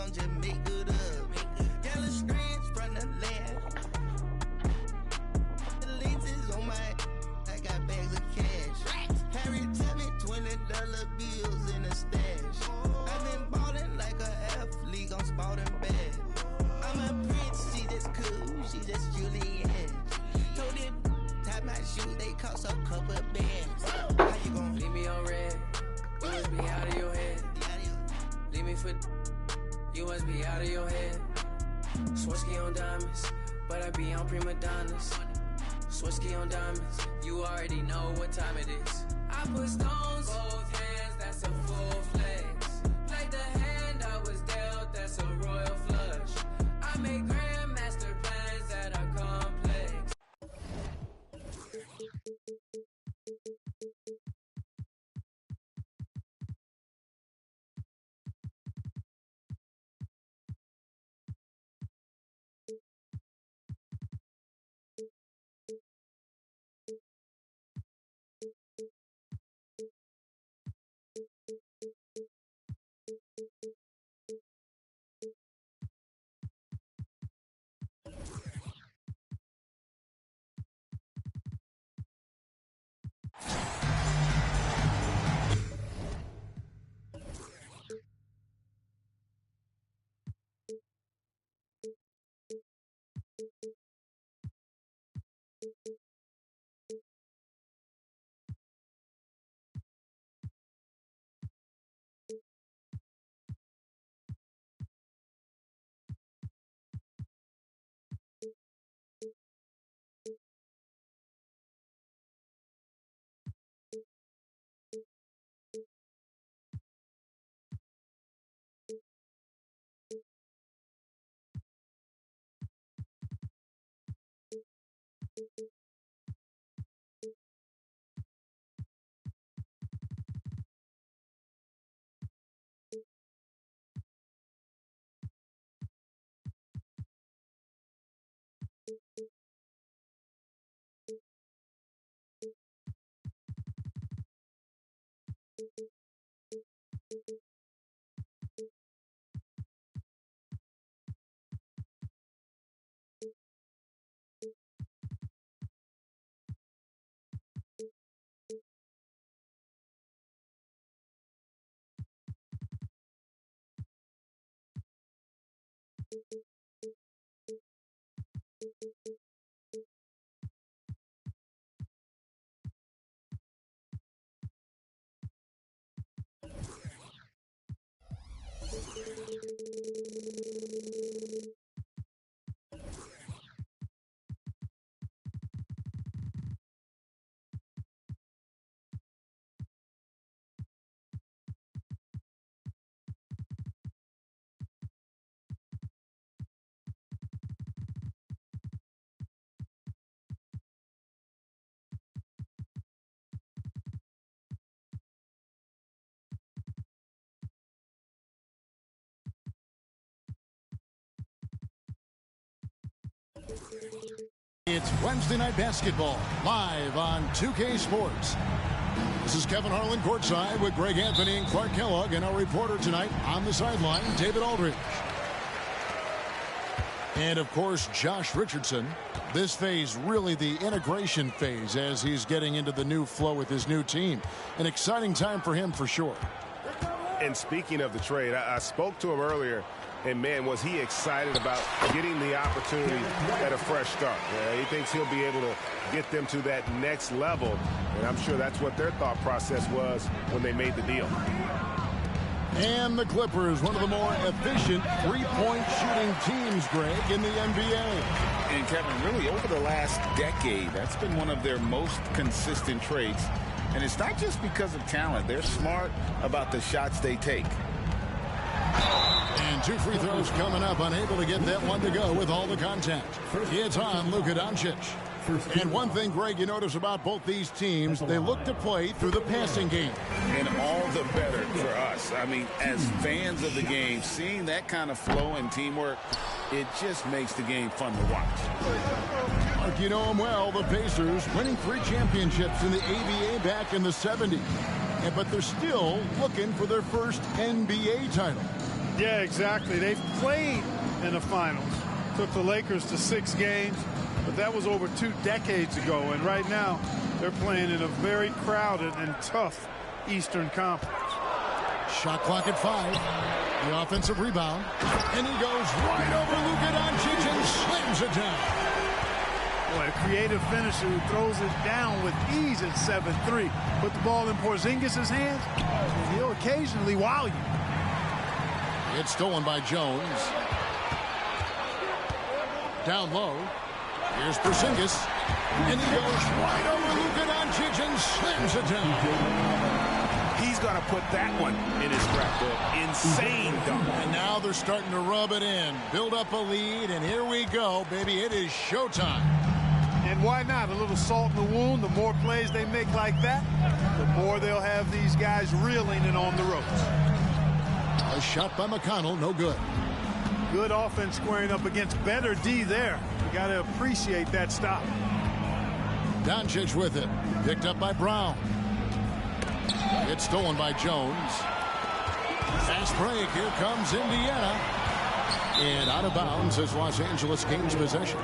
gon' just make good up. Yellow streets from the land. The leases on my, I got bags of cash. Harry tell me $20 bills in a stash. I've been ballin' like an athlete on Spalding bad. I'm a prince, she just cool, she just Julianne. Told it, tie my shoes, they cost a couple bands. How you gon' leave me on red? You must be out of your head. Leave me for, you must be out of your head. Swarovski on diamonds, but I be on prima donnas. Swarovski on diamonds, you already know what time it is. I put stones, both hands, that's a full flex. Played the hand I was dealt, that's a royal flush. I make grandmaster plans that are complex. It's Wednesday Night Basketball, live on 2K Sports. This is Kevin Harlan courtside with Greg Anthony and Clark Kellogg, and our reporter tonight on the sideline, David Aldridge. And, of course, Josh Richardson. This phase, really the integration phase as he's getting into the new flow with his new team. An exciting time for him for sure. And speaking of the trade, I spoke to him earlier, and, man, was he excited about getting the opportunity at a fresh start. He thinks he'll be able to get them to that next level, and I'm sure that's what their thought process was when they made the deal. And the Clippers, one of the more efficient three-point shooting teams, Greg, in the NBA. And, Kevin, really over the last decade, that's been one of their most consistent traits. And it's not just because of talent. They're smart about the shots they take. And two free throws coming up, unable to get that one to go with all the contact. It's on Luka Doncic. And one thing, Greg, you notice about both these teams, they look to play through the passing game. And all the better for us. I mean, as fans of the game, seeing that kind of flow and teamwork, it just makes the game fun to watch. Mark, you know them well, the Pacers winning 3 championships in the ABA back in the 70s. But they're still looking for their first NBA title. Yeah, exactly. They've played in the finals. Took the Lakers to 6 games, but that was over 2 decades ago. And right now, they're playing in a very crowded and tough Eastern Conference. Shot clock at 5. The offensive rebound. And he goes right over Luka Doncic and slams it down. Boy, a creative finisher who throws it down with ease at 7-3. Put the ball in Porzingis' hands, and he'll occasionally wow you. It's stolen by Jones. Down low. Here's Porzingis. And he goes right over Luka Doncic and slams it down. He's going to put that one in his scrapbook. Insane dunk. And now they're starting to rub it in. Build up a lead, and here we go, baby. It is showtime. And why not? A little salt in the wound. The more plays they make like that, the more they'll have these guys reeling and on the ropes. A shot by McConnell, no good. Good offense squaring up against better D there. You got to appreciate that stop. Doncic with it. Picked up by Brown. It's stolen by Jones. Fast break. Here comes Indiana. And out of bounds as Los Angeles gains possession.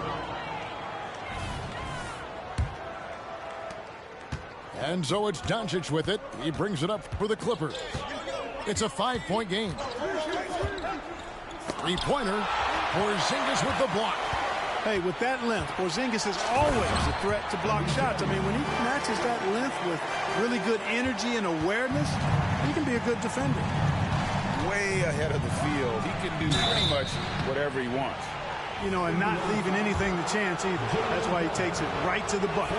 And so it's Doncic with it. He brings it up for the Clippers. It's a 5-point game. Three-pointer. Porzingis with the block. Hey, with that length, Porzingis is always a threat to block shots. I mean, when he matches that length with really good energy and awareness, he can be a good defender. Way ahead of the field. He can do pretty much whatever he wants. You know, and not leaving anything to chance either. That's why he takes it right to the bucket.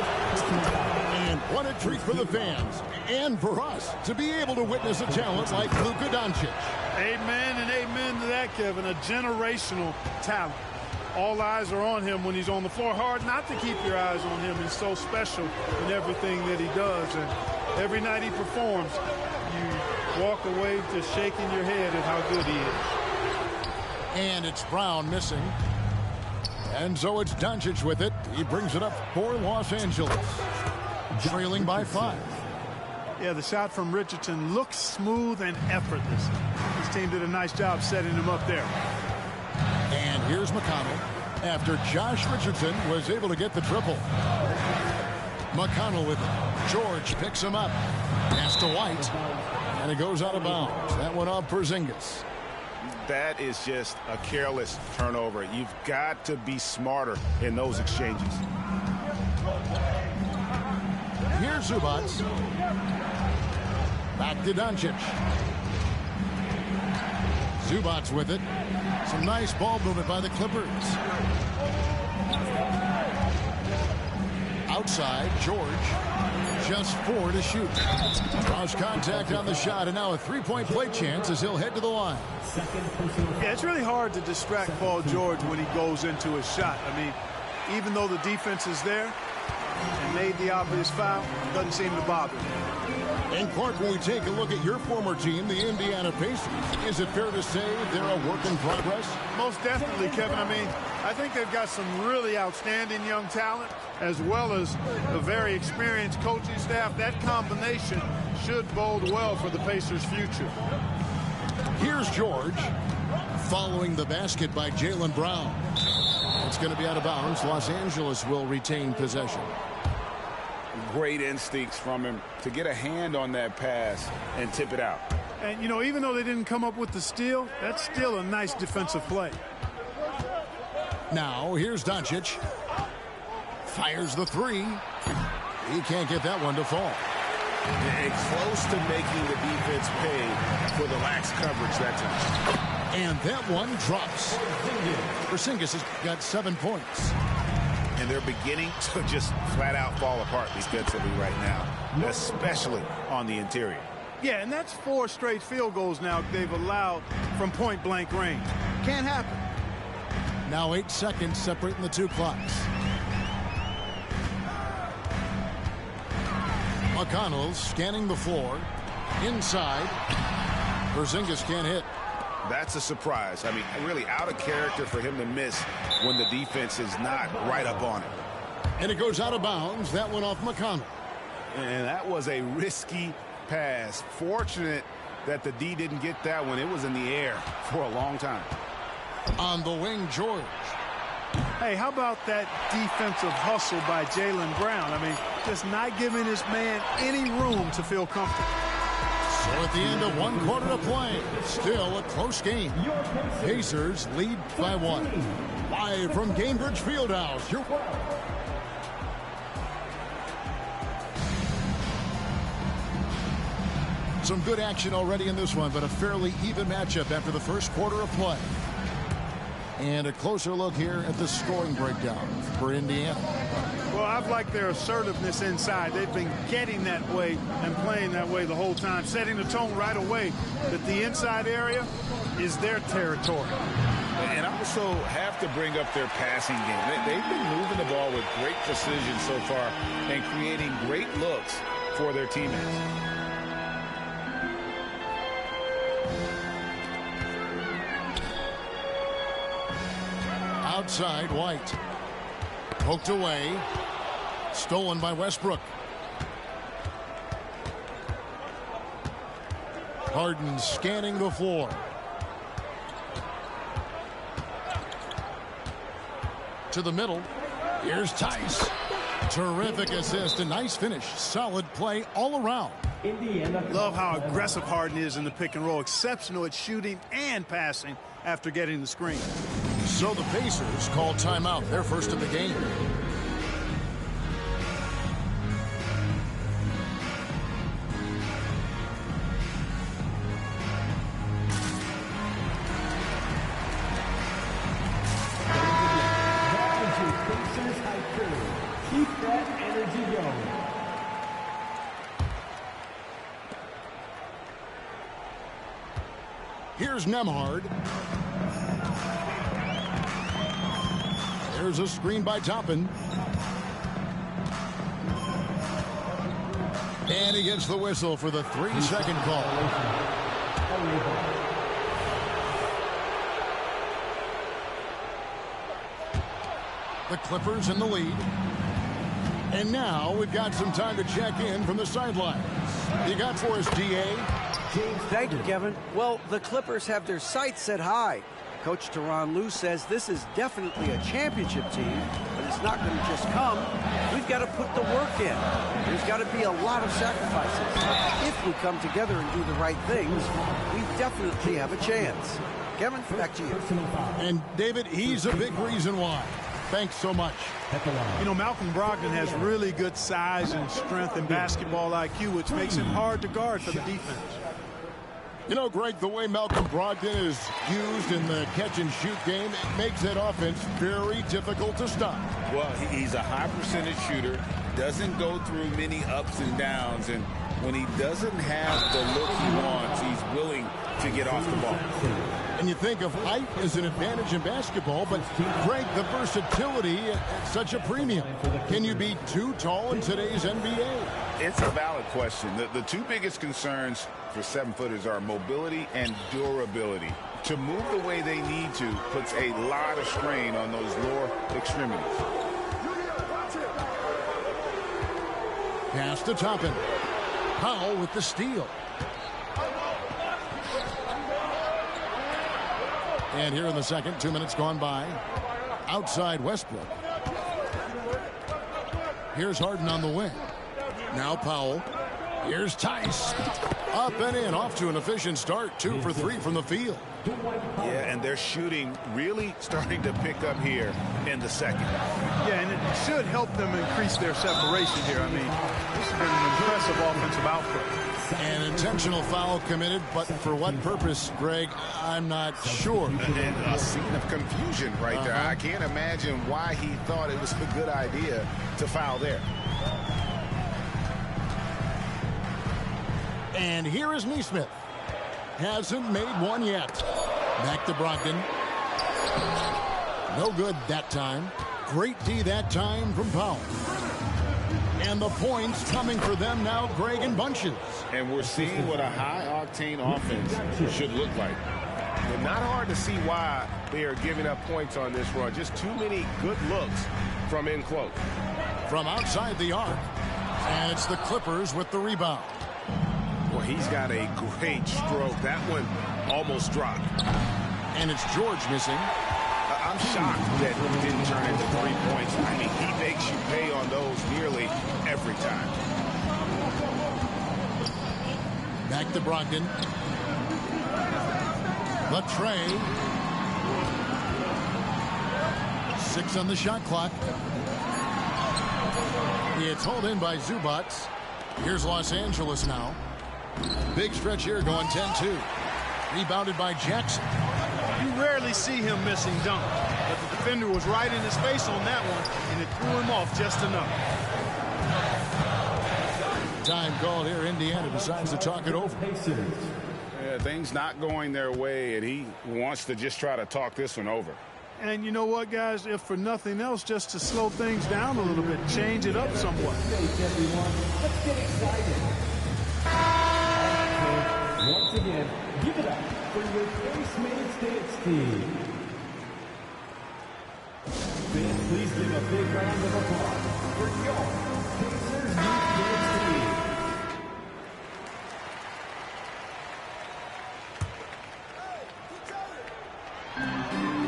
And what a treat for the fans and for us to be able to witness a talent like Luka Doncic. Amen and amen to that, Kevin. A generational talent. All eyes are on him when he's on the floor. Hard not to keep your eyes on him. He's so special in everything that he does. And every night he performs, you walk away just shaking your head at how good he is. And it's Brown missing. And so it's Doncic with it. He brings it up for Los Angeles. Trailing by 5. Yeah, the shot from Richardson looks smooth and effortless. His team did a nice job setting him up there. And here's McConnell after Josh Richardson was able to get the triple. McConnell with it. George picks him up. Pass to White. And it goes out of bounds. That went off Porzingis. That is just a careless turnover. You've got to be smarter in those exchanges. Here's Zubac. Back to Doncic. Zubac with it. Some nice ball movement by the Clippers. Outside, George. Just 4 to shoot. Draws contact on the shot, and now a 3-point play chance as he'll head to the line. Yeah, it's really hard to distract Paul George when he goes into a shot. I mean, even though the defense is there and made the obvious foul, it doesn't seem to bother him. And Clark, when we take a look at your former team, the Indiana Pacers, is it fair to say they're a work in progress? Most definitely, Kevin. I mean, I think they've got some really outstanding young talent as well as a very experienced coaching staff. That combination should bode well for the Pacers' future. Here's George following the basket by Jaylen Brown. It's going to be out of bounds. Los Angeles will retain possession. Great instincts from him to get a hand on that pass and tip it out. And, you know, even though they didn't come up with the steal, that's still a nice defensive play. Now, here's Doncic. Fires the 3. He can't get that one to fall. And close to making the defense pay for the lax coverage that time. And that one drops. Porzingis has got 7 points. And they're beginning to just flat out fall apart defensively right now, especially on the interior. Yeah, and that's 4 straight field goals now they've allowed from point-blank range. Can't happen. Now 8 seconds separating the 2 clocks. McConnell scanning the floor. Inside. Porzingis can't hit. That's a surprise. I mean, really out of character for him to miss when the defense is not right up on it. And it goes out of bounds. That went off McConnell. And that was a risky pass. Fortunate that the D didn't get that one. It was in the air for a long time. On the wing, George. Hey, how about that defensive hustle by Jaylen Brown? I mean, just not giving this man any room to feel comfortable. So at the end of 1 quarter to play, still a close game. Pacers lead by 1. Live from Gainbridge Fieldhouse. Some good action already in this one, but a fairly even matchup after the first quarter of play. And a closer look here at the scoring breakdown for Indiana. Well, I've liked their assertiveness inside. They've been getting that way and playing that way the whole time, setting the tone right away that the inside area is their territory. And I also have to bring up their passing game. They've been moving the ball with great precision so far and creating great looks for their teammates. Outside, White. Poked away. Stolen by Westbrook. Harden scanning the floor. To the middle. Here's Tice. Terrific assist. A nice finish. Solid play all around. Love how aggressive Harden is in the pick and roll. Exceptional at shooting and passing after getting the screen. So the Pacers call timeout, their first of the game. Keep that energy going. Here's Nembhard. There's a screen by Toppin. And he gets the whistle for the 3-second call. The Clippers in the lead. And now we've got some time to check in from the sidelines. You got for us, D.A.? Thank you, Kevin. Well, the Clippers have their sights set high. Coach Tyronn Lue says this is definitely a championship team, but it's not going to just come. We've got to put the work in. There's got to be a lot of sacrifices. If we come together and do the right things, we definitely have a chance. Kevin, back to you. And David, he's a big reason why. Thanks so much. You know, Malcolm Brogdon has really good size and strength and basketball IQ, which makes him hard to guard for the defense. You know, Greg, the way Malcolm Brogdon is used in the catch-and-shoot game, it makes that offense very difficult to stop. Well, he's a high percentage shooter, doesn't go through many ups and downs, and when he doesn't have the look he wants, he's willing to get off the ball. And you think of height as an advantage in basketball, but Greg, the versatility at such a premium. Can you be too tall in today's NBA? It's a valid question. The two biggest concerns for 7-footers are mobility and durability. To move the way they need to puts a lot of strain on those lower extremities. Pass to Toppin. Powell with the steal. And here in the second, 2 minutes gone by. Outside Westbrook. Here's Harden on the wing. Now Powell. Here's Tice. Up and in, off to an efficient start. 2 for 3 from the field. Yeah, and they're shooting really starting to pick up here in the second. Yeah, and it should help them increase their separation here. I mean, this has been an impressive offensive output. An intentional foul committed, but for what purpose, Greg, I'm not sure. And a scene of confusion right there. I can't imagine why he thought it was a good idea to foul there. And here is Nesmith. Hasn't made one yet. Back to Brogdon. No good that time. Great D that time from Powell. And the points coming for them now, Greg, in bunches. And we're seeing what a high-octane offense should look like. And not hard to see why they are giving up points on this run. Just too many good looks from in close. From outside the arc. And it's the Clippers with the rebound. Well, he's got a great stroke. That one almost dropped. And it's George missing. I'm shocked that it didn't turn into 3 points. I mean, he makes you pay on those nearly every time. Back to Brogdon. Latrey. 6 on the shot clock. It's hauled in by Zubac. Here's Los Angeles now. Big stretch here going 10-2. Rebounded by Jackson. You rarely see him missing dunk, but the defender was right in his face on that one, and it threw him off just enough. Time called here. Indiana decides to talk it over. Yeah, things not going their way, and he wants to just try to talk this one over. And you know what, guys? If for nothing else, just to slow things down a little bit, change it up somewhat. Let's get excited. Once again, give it up for your Pacemates Dance Team. Fans, please give a big round of applause for your Pacers Youth Dance Team.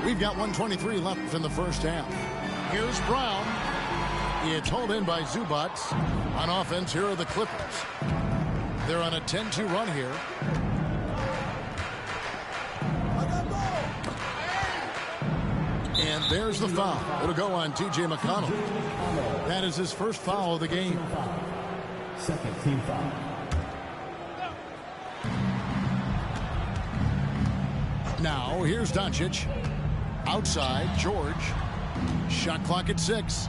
We've got 1:23 left in the first half. Here's Brown. It's hauled in by Zubac. On offense, here are the Clippers. They're on a 10-2 run here. And there's the foul. It'll go on T.J. McConnell. That is his first foul of the game. Second team foul. Now, here's Doncic. Outside, George. Shot clock at 6.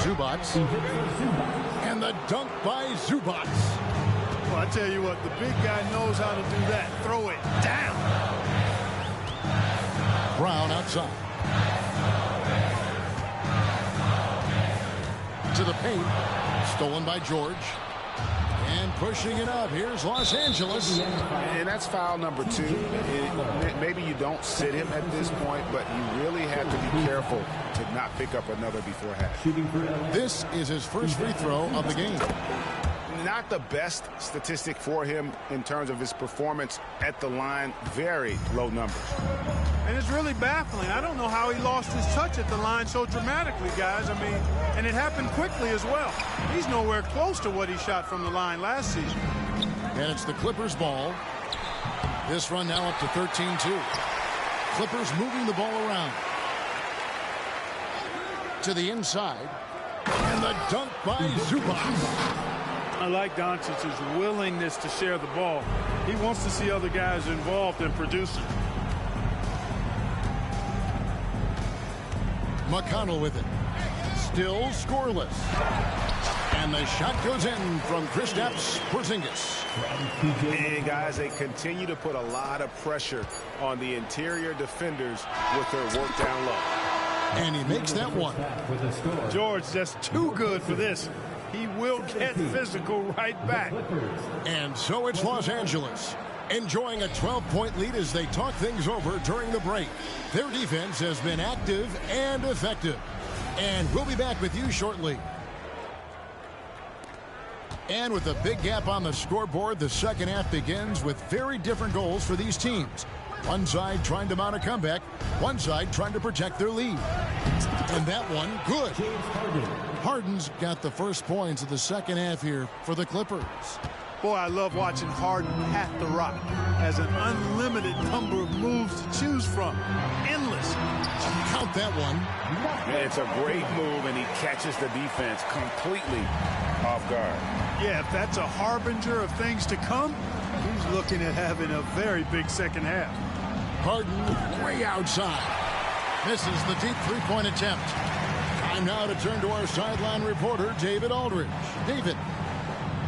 Zubac. And the dunk by Zubac. Well, I tell you what, the big guy knows how to do that. Throw it down. Brown outside. To the paint. Stolen by George. And pushing it up. Here's Los Angeles. And that's foul number 2. Maybe you don't sit him at this point, but you really have to be careful to not pick up another before half. This is his first free throw of the game. Not the best statistic for him in terms of his performance at the line. Very low numbers. And it's really baffling. I don't know how he lost his touch at the line so dramatically, guys. I mean, and it happened quickly as well. He's nowhere close to what he shot from the line last season. And it's the Clippers ball. This run now up to 13-2. Clippers moving the ball around. To the inside. And the dunk by Zubac. I like Doncic's willingness to share the ball. He wants to see other guys involved in producing. McConnell with it. Still scoreless. And the shot goes in from Kristaps Porzingis. And guys, they continue to put a lot of pressure on the interior defenders with their work down low. And he makes that one. George, that's too good for this. He will get physical right back. And so it's Los Angeles enjoying a 12-point lead as they talk things over during the break. Their defense has been active and effective. And we'll be back with you shortly. And with a big gap on the scoreboard, the second half begins with very different goals for these teams. One side trying to mount a comeback, one side trying to protect their lead. And that one, good. Harden's got the first points of the second half here for the Clippers. Boy, I love watching Harden pat the rock. Has an unlimited number of moves to choose from. Endless. Count that one. It's a great move, and he catches the defense completely off guard. Yeah, if that's a harbinger of things to come, he's looking at having a very big second half. Harden way outside. Misses the deep three-point attempt. Time now to turn to our sideline reporter, David Aldridge. David.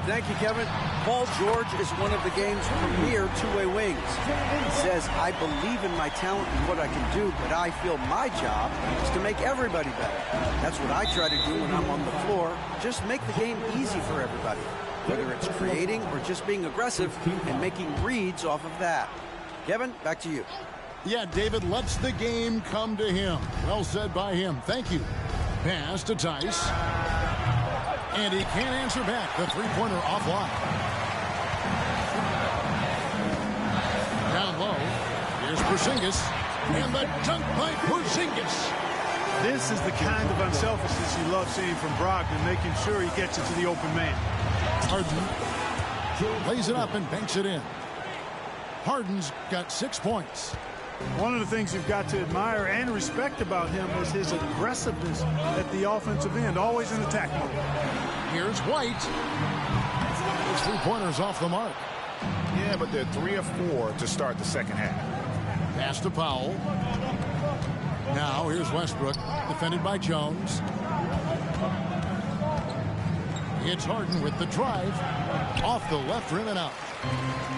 Thank you, Kevin. Paul George is one of the game's premier two-way wings. He says, I believe in my talent and what I can do, but I feel my job is to make everybody better. That's what I try to do when I'm on the floor. Just make the game easy for everybody, whether it's creating or just being aggressive and making reads off of that. Kevin, back to you. Yeah, David lets the game come to him. Well said by him. Thank you. Pass to Tice. And he can't answer back. The three-pointer offline. Here's Porzingis. And the dunk by Porzingis. This is the kind of unselfishness you love seeing from Brogdon, making sure he gets it to the open man. Harden lays it up and banks it in. Harden's got 6 points. One of the things you've got to admire and respect about him is his aggressiveness at the offensive end, always in attack mode. Here's White. His 3-pointers off the mark. Yeah, but they're 3 of 4 to start the second half. Pass to Powell. Now here's Westbrook, defended by Jones. It's Harden with the drive. Off the left rim and out.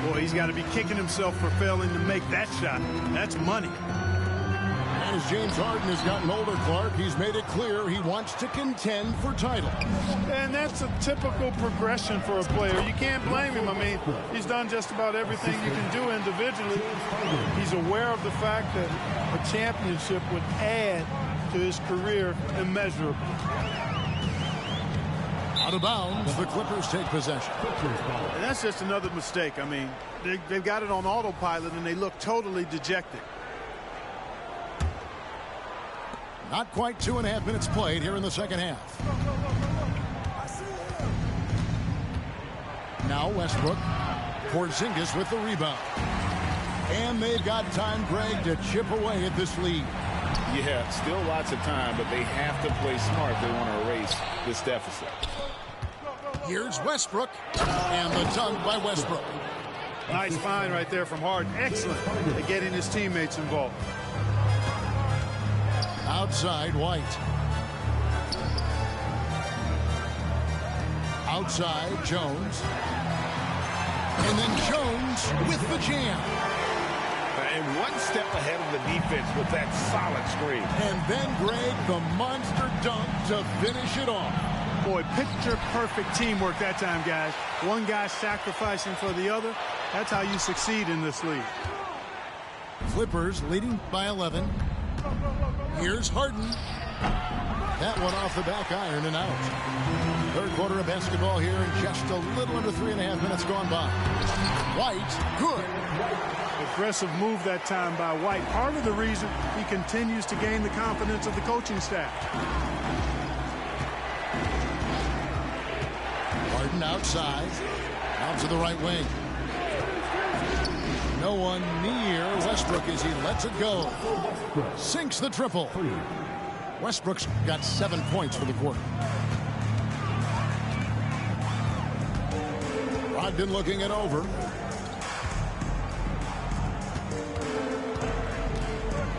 Boy, he's got to be kicking himself for failing to make that shot. That's money. And as James Harden has gotten older, Clark, he's made it clear he wants to contend for titles. And that's a typical progression for a player. You can't blame him. I mean, he's done just about everything you can do individually. He's aware of the fact that a championship would add to his career immeasurably. Out of bounds, the Clippers take possession. And that's just another mistake. I mean, they've got it on autopilot, and they look totally dejected. Not quite 2.5 minutes played here in the second half. Now Westbrook. Porzingis with the rebound. And they've got time, Greg, to chip away at this lead. Yeah, still lots of time, but they have to play smart if they want to erase this deficit. Here's Westbrook. And the dunk by Westbrook. Nice find right there from Harden. Excellent at getting his teammates involved. Outside, White. Outside, Jones. And then Jones with the jam. And one step ahead of the defense with that solid screen. And then, Greg, the monster dunk to finish it off. Boy, picture-perfect teamwork that time, guys. One guy sacrificing for the other. That's how you succeed in this league. Clippers leading by 11. Here's Harden. That one off the back iron and out. Third quarter of basketball here and just a little under 3.5 minutes gone by. White, good. Aggressive move that time by White. Part of the reason he continues to gain the confidence of the coaching staff. Harden outside. Out to the right wing. No one near Westbrook as he lets it go. Sinks the triple. Westbrook's got 7 points for the quarter. Brogdon looking it over.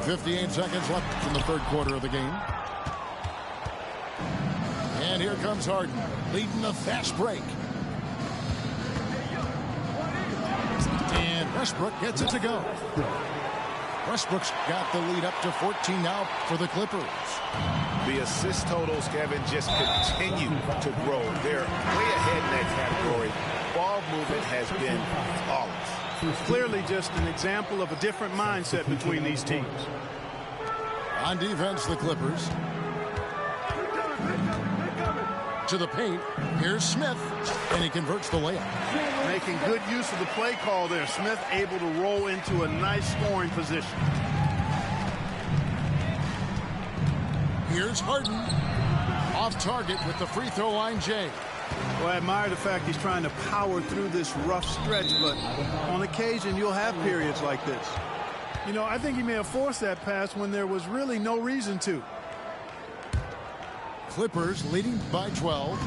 58 seconds left in the third quarter of the game. And here comes Harden, leading the fast break. And Westbrook gets it to go. Westbrook's got the lead up to 14 now for the Clippers. The assist totals, Kevin, just continue to grow. They're way ahead in that category. Ball movement has been flawless. Clearly just an example of a different mindset between these teams. On defense, the Clippers. To the paint. Here's Smith. And he converts the layup. Making good use of the play call there. Smith able to roll into a nice scoring position. Here's Harden. Off target with the free throw line, Jay. Well, I admire the fact he's trying to power through this rough stretch, but on occasion you'll have periods like this. You know, I think he may have forced that pass when there was really no reason to. Clippers leading by 12.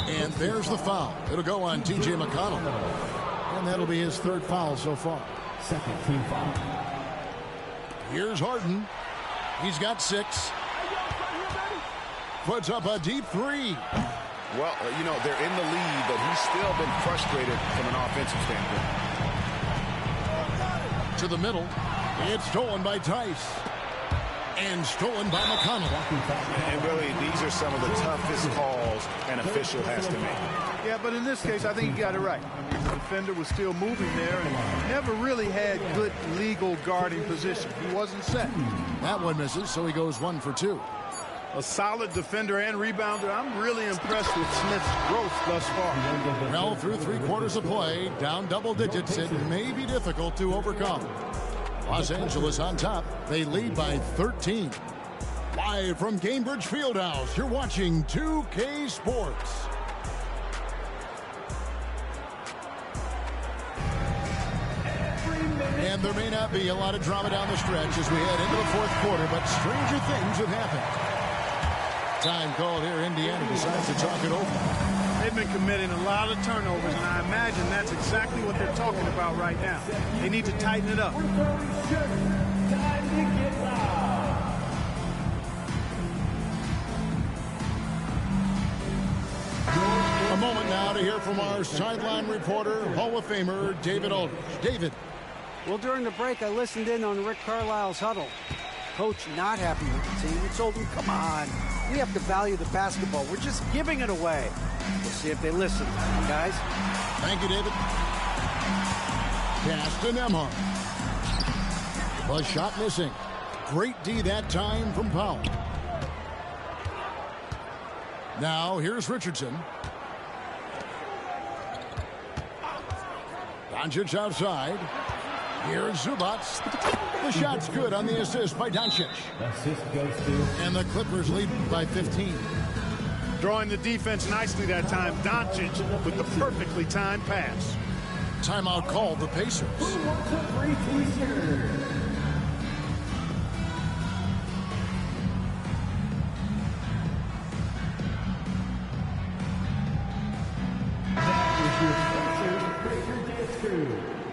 And there's the foul. It'll go on T.J. McConnell. And that'll be his third foul so far. Second team foul. Here's Harden. He's got 6. Puts up a deep 3. Well, you know, they're in the lead, but he's still been frustrated from an offensive standpoint. To the middle. It's stolen by Tice. And stolen by McConnell. And really, these are some of the toughest calls an official has to make. Yeah, but in this case, I think he got it right. I mean, the defender was still moving there and never really had good legal guarding position. He wasn't set. That one misses, so he goes 1 for 2. A solid defender and rebounder. I'm really impressed with Smith's growth thus far. Well, through 3 quarters of play, down double digits, it may be difficult to overcome. Los Angeles on top. They lead by 13. Live from Gainbridge Fieldhouse, you're watching 2K Sports. And there may not be a lot of drama down the stretch as we head into the fourth quarter, but stranger things have happened. Time called here. Indiana decides to talk it over. They've been committing a lot of turnovers, and I imagine that's exactly what they're talking about right now. They need to tighten it up. A moment now to hear from our sideline reporter, Hall of Famer David Aldridge. David. Well, during the break, I listened in on Rick Carlisle's huddle. Coach not happy with the team. He told them, come on, we have to value the basketball. We're just giving it away. We'll see if they listen, guys. Thank you, David. Pass to Nembhard. The shot missing. Great D that time from Powell. Now, here's Richardson. Doncic outside. Here's Zubac. The shot's good on the assist by Doncic. Assist goes to. And the Clippers lead by 15. Drawing the defense nicely that time. Doncic with the perfectly timed pass. Timeout called the Pacers.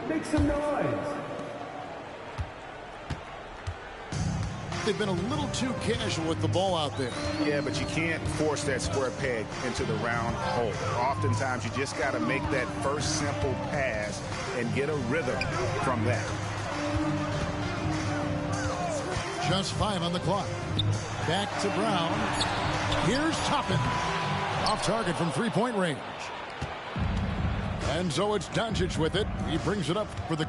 Make some noise. They've been a little too casual with the ball out there. Yeah, but you can't force that square peg into the round hole. Oftentimes, you just got to make that first simple pass and get a rhythm from that. Just 5 on the clock. Back to Brown. Here's Toppin. Off target from three-point range. And so it's Doncic with it. He brings it up for the